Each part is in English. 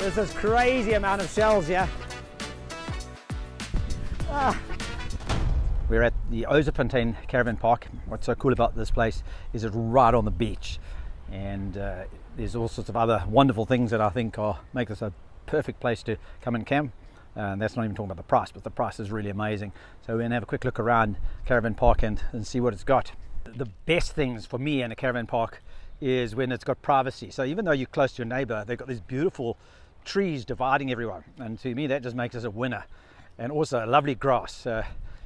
This is crazy amount of shells here. We're at the Yzerfontein Caravan Park. What's so cool about this place is it's right on the beach, and there's all sorts of other wonderful things that I think make this a perfect place to come and camp. And that's not even talking about the price, but the price is really amazing. So we're going to have a quick look around Caravan Park and see what it's got. The best things for me in a caravan park is when it's got privacy. So even though you're close to your neighbor, they've got these beautiful trees dividing everyone, and to me that just makes us a winner. And also lovely grass,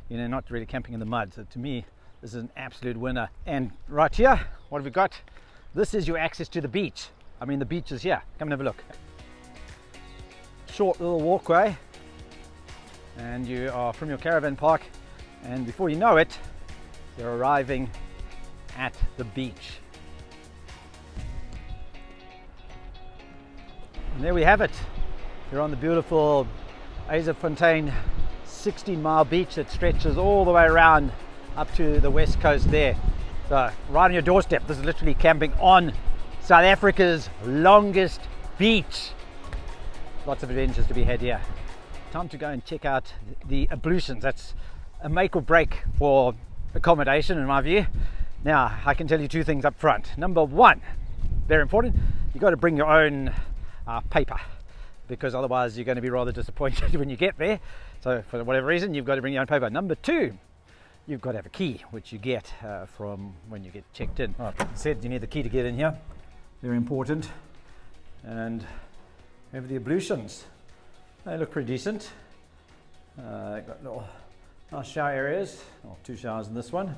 you know, not really camping in the mud. So to me this is an absolute winner. And right here, what have we got? This is your access to the beach. I mean, the beach is here. Come and have a look. Short little walkway, and you are from your caravan park, and before you know it, you're arriving at the beach. And there we have it. You're on the beautiful Yzerfontein 16-mile beach that stretches all the way around up to the west coast there. So right on your doorstep. This is literally camping on South Africa's longest beach. Lots of adventures to be had here. Time to go and check out the ablutions. That's a make or break for accommodation in my view. Now I can tell you two things up front. Number one, very important, you got to bring your own paper, because otherwise you're going to be rather disappointed when you get there. So for whatever reason, you've got to bring your own paper. Number two, you've got to have a key, which you get from when you get checked in. Like I said, you need the key to get in here. Very important. And we have the ablutions. They look pretty decent. They've got little nice shower areas. Oh, 2 showers in this one.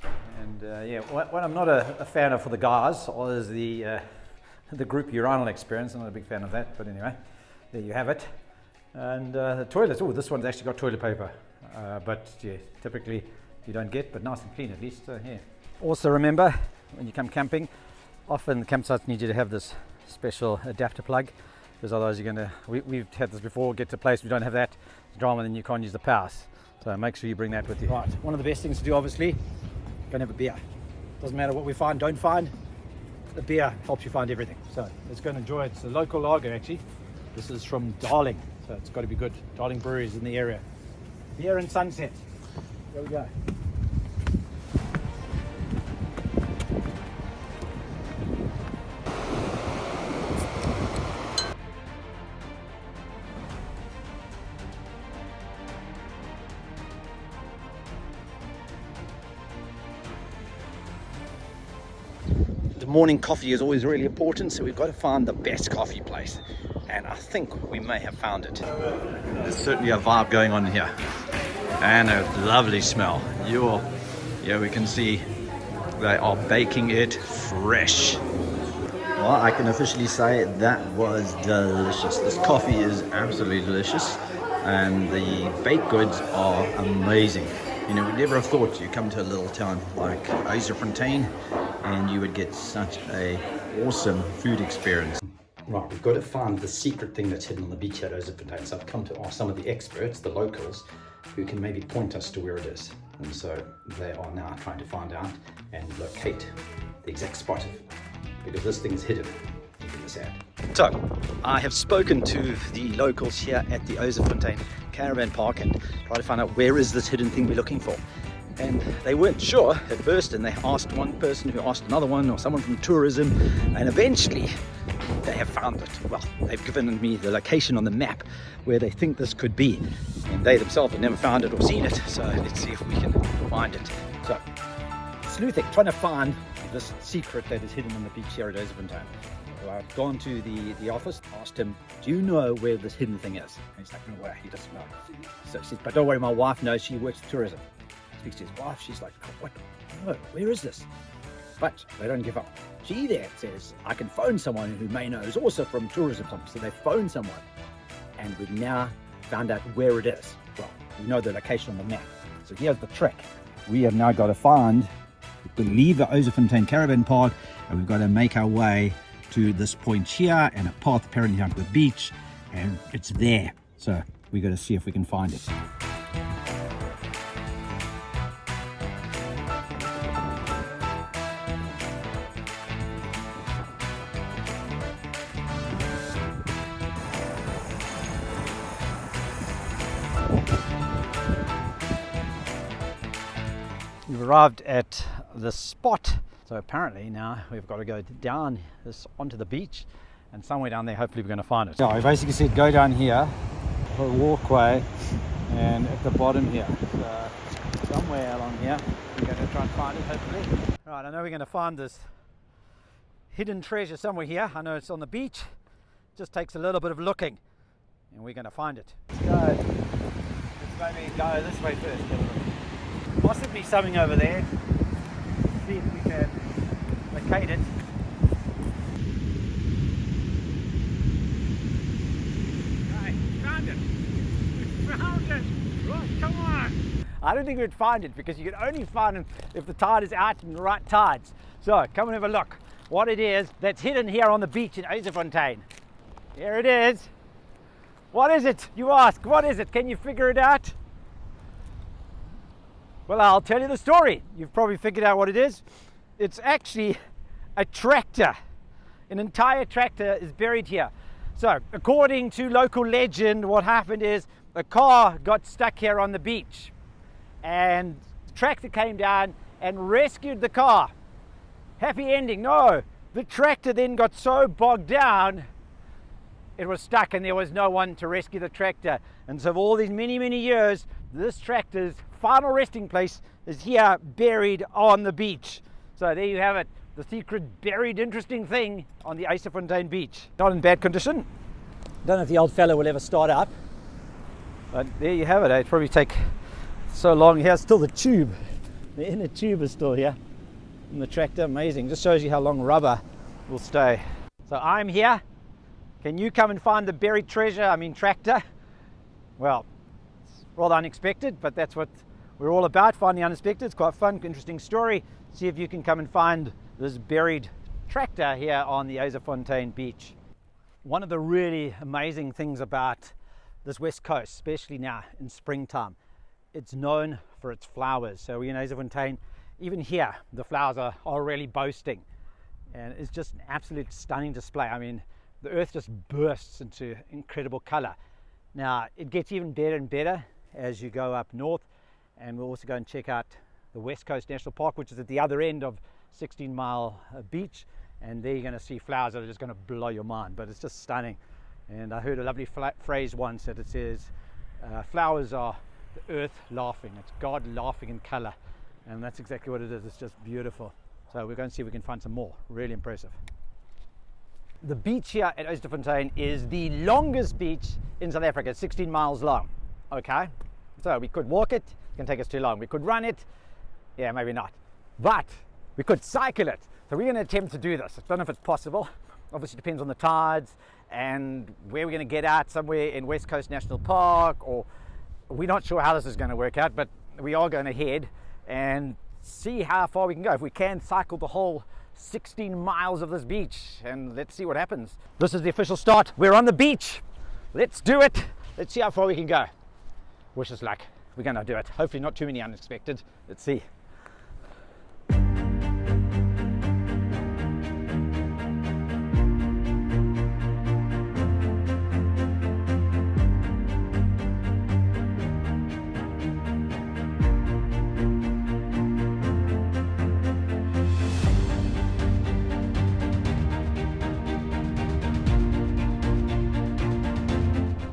And yeah, what I'm not a fan of for the guys is the group urinal experience. I'm not a big fan of that, but anyway, there you have it. And the toilets, oh, this one's actually got toilet paper, but yeah, typically you don't get, but nice and clean at least. Yeah. Also remember, when you come camping, often the campsites need you to have this special adapter plug, because otherwise you're going to, we've had this before, get to a place we don't have that drama, then you can't use the power. So make sure you bring that with you. Right, one of the best things to do, obviously, go and have a beer. Doesn't matter what we find, don't find, the beer helps you find everything. So let's go and enjoy it. It's a local lager actually. This is from Darling, so it's got to be good. Darling Breweries in the area. Beer and sunset. There we go. The morning coffee is always really important, so we've got to find the best coffee place, and I think we may have found it. There's certainly a vibe going on here, and a lovely smell. Yeah, we can see they are baking it fresh. Well, I can officially say that was delicious. This coffee is absolutely delicious, and the baked goods are amazing. You know, we'd never have thought you'd come to a little town like Yzerfontein and you would get such a awesome food experience. Right, we've got to find the secret thing that's hidden on the beach at Yzerfontein. So I've come to ask some of the experts, the locals, who can maybe point us to where it is. And so they are now trying to find out and locate the exact spot, because this thing is hidden in the sand. So I have spoken to the locals here at the Yzerfontein Caravan Park and tried to find out where is this hidden thing we're looking for. And they weren't sure at first, and they asked one person who asked another one, or someone from tourism, and eventually they have found it. Well, they've given me the location on the map where they think this could be, and they themselves have never found it or seen it, so let's see if we can find it. So, sleuthing, trying to find this secret that is hidden on the beach here at Yzerfontein. So I've gone to the office, asked him, do you know where this hidden thing is? And he's like, no way, he doesn't know. So he says, but don't worry, my wife knows, she works for tourism. Speaks to his wife, she's like, oh, what? No, where is this? But they don't give up. She there says, I can phone someone who may know, who's also from tourism. So they phone someone, and we've now found out where it is. Well, we know the location on the map. So here's the trick. We have now got to find, we've got to leave the Yzerfontein Caravan Park, and we've got to make our way to this point here, and a path apparently down to the beach, and it's there. So we've got to see if we can find it. We've arrived at the spot, so apparently now we've got to go down this onto the beach, and somewhere down there hopefully we're going to find it. Yeah, we basically said go down here, a walkway, and at the bottom here, so somewhere along here we're going to try and find it hopefully. Right, I know we're going to find this hidden treasure somewhere here. I know it's on the beach, just takes a little bit of looking and we're going to find it. Let's go. Let's maybe go this way first. Possibly something over there. See if we can locate it. Right, found it. We found it. Right, come on. I don't think we'd find it because you can only find it if the tide is out in the right tides. So come and have a look. What it is that's hidden here on the beach in Yzerfontein. Here it is. What is it? You ask. What is it? Can you figure it out? Well, I'll tell you the story. You've probably figured out what it is. It's actually a tractor. An entire tractor is buried here. So, according to local legend, what happened is a car got stuck here on the beach. And the tractor came down and rescued the car. Happy ending. No, the tractor then got so bogged down, it was stuck and there was no one to rescue the tractor. And so for all these many years, this tractor's final resting place is here, buried on the beach. So there you have it, the secret buried interesting thing on the Yzerfontein beach. Not in bad condition. Don't know if the old fella will ever start up, but there you have it. It'd probably take so long. Here's still the tube. The inner tube is still here in the tractor. Amazing. Just shows you how long rubber will stay. So I'm here. Can you come and find the buried treasure? I mean tractor. Well, it's rather unexpected, but that's what we're all about, finding unexpected. It's quite fun, interesting story. See if you can come and find this buried tractor here on the Yzerfontein beach. One of the really amazing things about this west coast, especially now in springtime, it's known for its flowers. So we're in Yzerfontein. Even here, the flowers are really boasting. And it's just an absolute stunning display. I mean, the earth just bursts into incredible color. Now, it gets even better and better as you go up north. And we'll also go and check out the West Coast National Park, which is at the other end of 16 Mile Beach. And there you're going to see flowers that are just going to blow your mind. But it's just stunning. And I heard a lovely phrase once that it says, flowers are the earth laughing. It's God laughing in color. And that's exactly what it is. It's just beautiful. So we're going to see if we can find some more. Really impressive. The beach here at Yzerfontein is the longest beach in South Africa. It's 16 miles long. Okay, so we could walk it. It can take us too long. We could run it. Yeah, maybe not. But we could cycle it. So we're going to attempt to do this. I don't know if it's possible. Obviously depends on the tides and where we're going to get out, somewhere in West Coast National Park, or we're not sure how this is going to work out, but we are going to head and see how far we can go. If we can cycle the whole 16 miles of this beach, and let's see what happens. This is the official start. We're on the beach. Let's do it. Let's see how far we can go. Wish us luck. We're going to do it. Hopefully not too many unexpected. Let's see.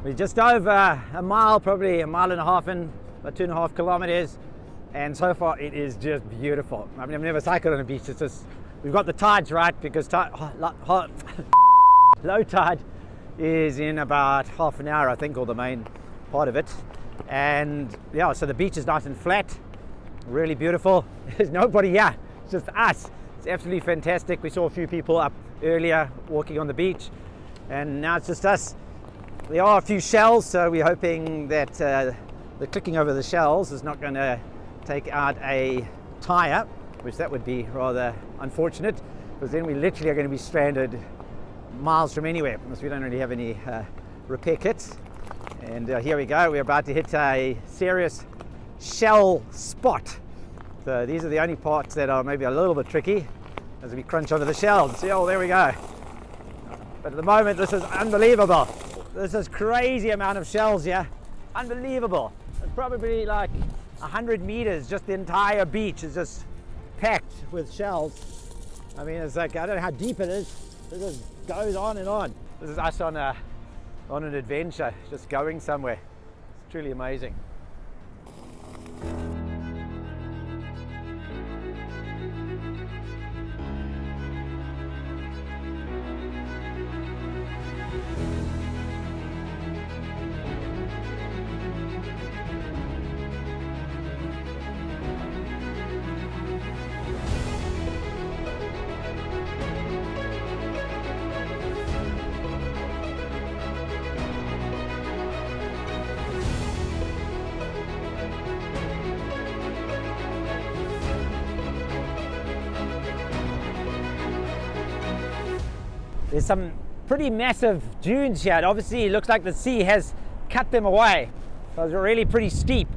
We're just over a mile, probably a mile and a half in, about 2.5 kilometers, and so far it is just beautiful. I mean, I've never cycled on a beach. It's just, we've got the tides right, because low tide is in about half an hour, I think, or the main part of it. And yeah, so the beach is nice and flat, really beautiful. There's nobody here, it's just us. It's absolutely fantastic. We saw a few people up earlier walking on the beach, and now it's just us. There are a few shells, so we're hoping that the clicking over the shells is not going to take out a tire, which that would be rather unfortunate, because then we literally are going to be stranded miles from anywhere, because we don't really have any repair kits. And here we go, we're about to hit a serious shell spot. So these are the only parts that are maybe a little bit tricky as we crunch over the shells. See, oh, there we go. But at the moment, this is unbelievable. This is crazy amount of shells here. Unbelievable. It's probably like, 100 meters, just the entire beach is just packed with shells. I mean, it's like, I don't know how deep it is. It just goes on and on. This is us on an adventure, just going somewhere. It's truly amazing. There's some pretty massive dunes here, and obviously it looks like the sea has cut them away. So it's really pretty steep.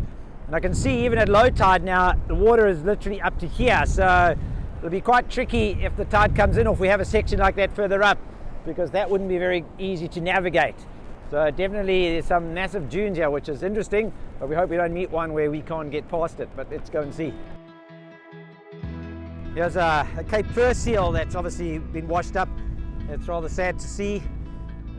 And I can see even at low tide now, the water is literally up to here. So it'll be quite tricky if the tide comes in, or if we have a section like that further up, because that wouldn't be very easy to navigate. So definitely there's some massive dunes here, which is interesting, but we hope we don't meet one where we can't get past it, but let's go and see. Here's a Cape fur seal that's obviously been washed up. It's rather sad to see.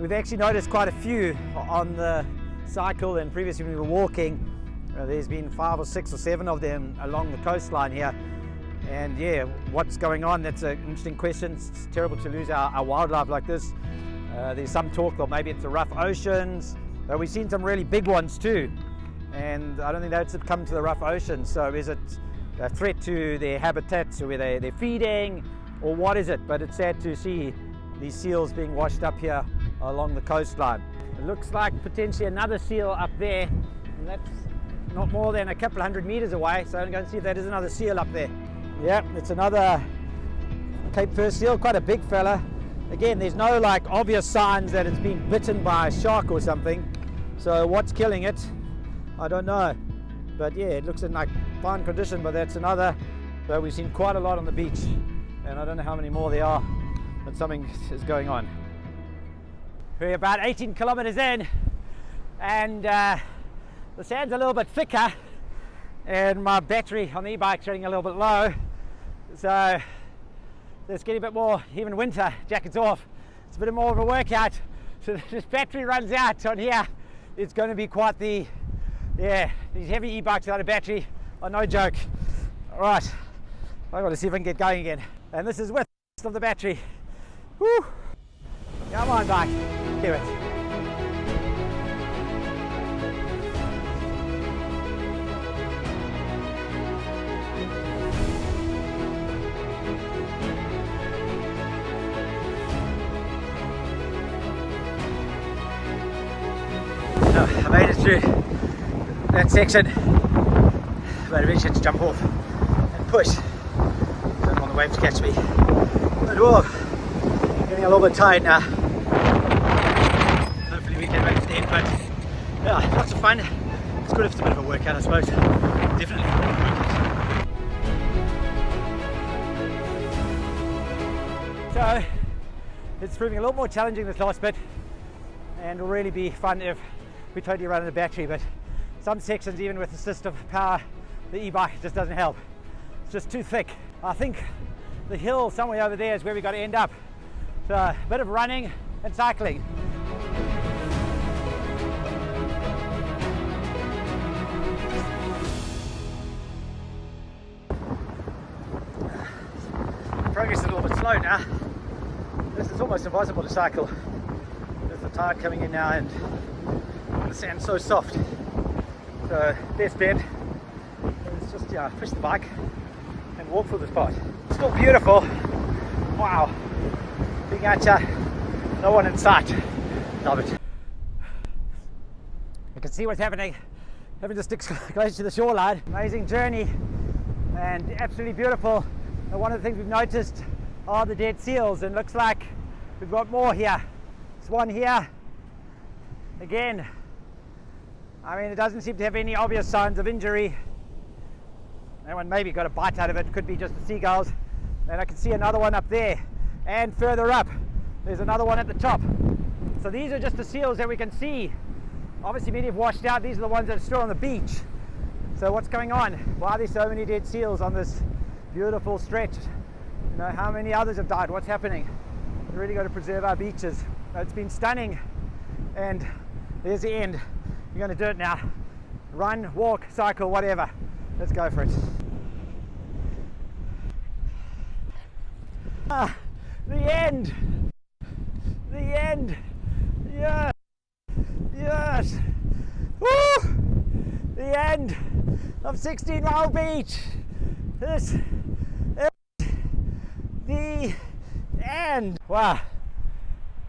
We've actually noticed quite a few on the cycle, and previously when we were walking, there's been 5 or 6 or 7 of them along the coastline here. And yeah, what's going on? That's an interesting question. It's terrible to lose our wildlife like this. There's some talk that maybe it's the rough oceans. We've seen some really big ones too, and I don't think that's come to the rough ocean. So is it a threat to their habitats, or where they're feeding, or what is it? But it's sad to see these seals being washed up here along the coastline. It looks like potentially another seal up there, and that's not more than a couple 100 meters away, so I'm going to see if that is another seal up there. Yeah, it's another Cape fur seal, quite a big fella. Again, there's no like obvious signs that it's been bitten by a shark or something, so what's killing it, I don't know. But yeah, it looks in like fine condition, but that's another. So we've seen quite a lot on the beach, and I don't know how many more there are, but something is going on. We're about 18 kilometers in, and the sand's a little bit thicker, and my battery on the e-bike's running a little bit low, so it's getting a bit more, even winter jackets off, it's a bit more of a workout. So if this battery runs out on here, it's going to be quite the, yeah, these heavy e-bikes without a battery are no joke. All right, I've got to see if I can get going again, and this is with of the battery. Woo! Come on, bike, do it. I made it through that section, but eventually had to jump off and push. I don't want the wave to catch me. But whoa, getting a little bit tired now. Hopefully we can make it to the end, but yeah, lots of fun. It's good if it's a bit of a workout, I suppose. Definitely a workout. So it's proving a lot more challenging this last bit, and will really be fun if we totally run out of battery. But some sections, even with assistive power, the e-bike just doesn't help. It's just too thick. I think the hill somewhere over there is where we got to end up. So a bit of running and cycling. Progress is a little bit slow now. This is almost impossible to cycle with the tide coming in now, and the sand's so soft. So best bet is just push the bike and walk through this part. It's still beautiful. Wow. Big archer, no one in sight. Love it. You can see what's happening. Having to stick close to the shoreline. Amazing journey and absolutely beautiful. And one of the things we've noticed are the dead seals, and looks like we've got more here. There's one here. Again, I mean, it doesn't seem to have any obvious signs of injury. That one maybe got a bite out of it, could be just the seagulls. And I can see another one up there, and further up there's another one at the top. So these are just the seals that we can see. Obviously many have washed out. These are the ones that are still on the beach. So what's going on? Why are there so many dead seals on this beautiful stretch? You know, how many others have died? What's happening? We really got to preserve our beaches. It's been stunning, and there's the end. You're going to do it now. Run, walk, cycle, whatever. Let's go for it. Ah, the end. The end. Yes. Yes. Woo! The end of 16 Mile Beach. This is the end. Wow.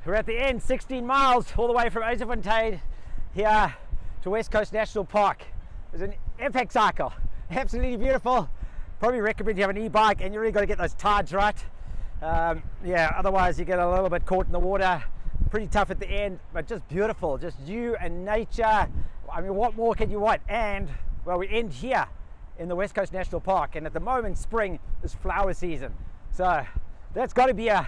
We're at the end, 16 miles all the way from Yzerfontein here to West Coast National Park. It's an epic cycle. Absolutely beautiful. Probably recommend you have an e-bike, and you really got to get those tides right. Yeah, otherwise you get a little bit caught in the water. Pretty tough at the end, but just beautiful. Just you and nature. I mean, what more can you want? And, well, we end here in the West Coast National Park, and at the moment spring is flower season. So that's got to be a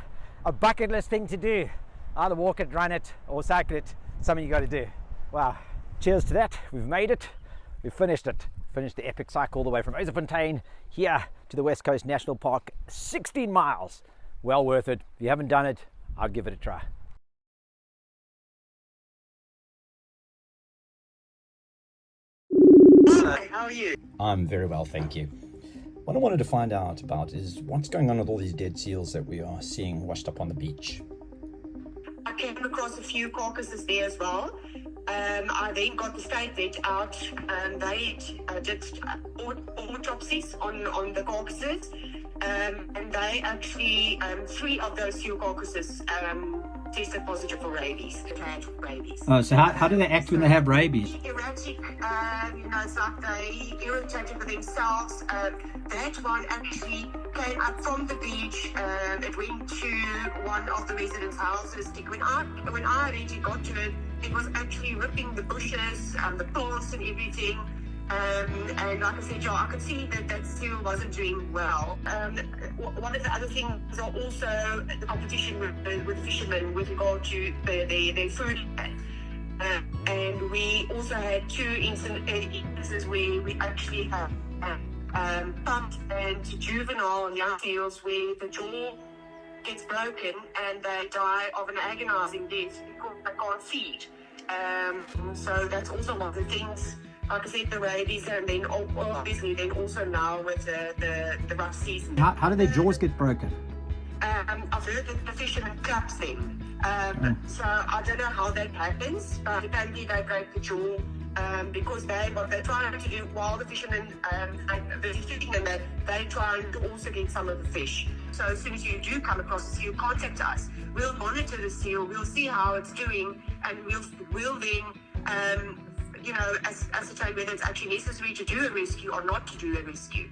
bucket list thing to do. Either walk it, run it, or cycle it. Something you got to do. Wow. Cheers to that. We've made it. We've finished it. Finished the epic cycle all the way from Yzerfontein here to the West Coast National Park. 16 miles. Well worth it. If you haven't done it, I'd give it a try. Hi, how are you? I'm very well, thank you. What I wanted to find out about is what's going on with all these dead seals that we are seeing washed up on the beach. I came across a few carcasses there as well. I then got the state vet out, and they did autopsies on the carcasses, and they actually, 3 of those few carcasses tested positive for rabies. It had rabies. Oh, so how do they act when they have rabies? Erratic, you know, it's like they irritated with themselves. That one actually came up from the beach. It went to one of the residents' houses. When I eventually got to it, it was actually ripping the bushes, the plants and everything. And like I said, I could see that seal wasn't doing well. One of the other things are also the competition with fishermen with regard to their food. And we also had 2 instances where we actually have pumped and juvenile young seals where the jaw gets broken and they die of an agonizing death because they can't feed. So that's also one of the things. Like I said, the rabies, and then obviously then also now with the rough season. How do their jaws get broken? I've heard that the fishermen claps them. So I don't know how that happens, but apparently they break the jaw because what they're trying to do while the fishermen they're fishing and they're trying to also get some of the fish. So as soon as you do come across a seal, contact us. We'll monitor the seal, we'll see how it's doing, and we'll then you know, ascertain whether it's actually necessary to do a rescue or not to do a rescue.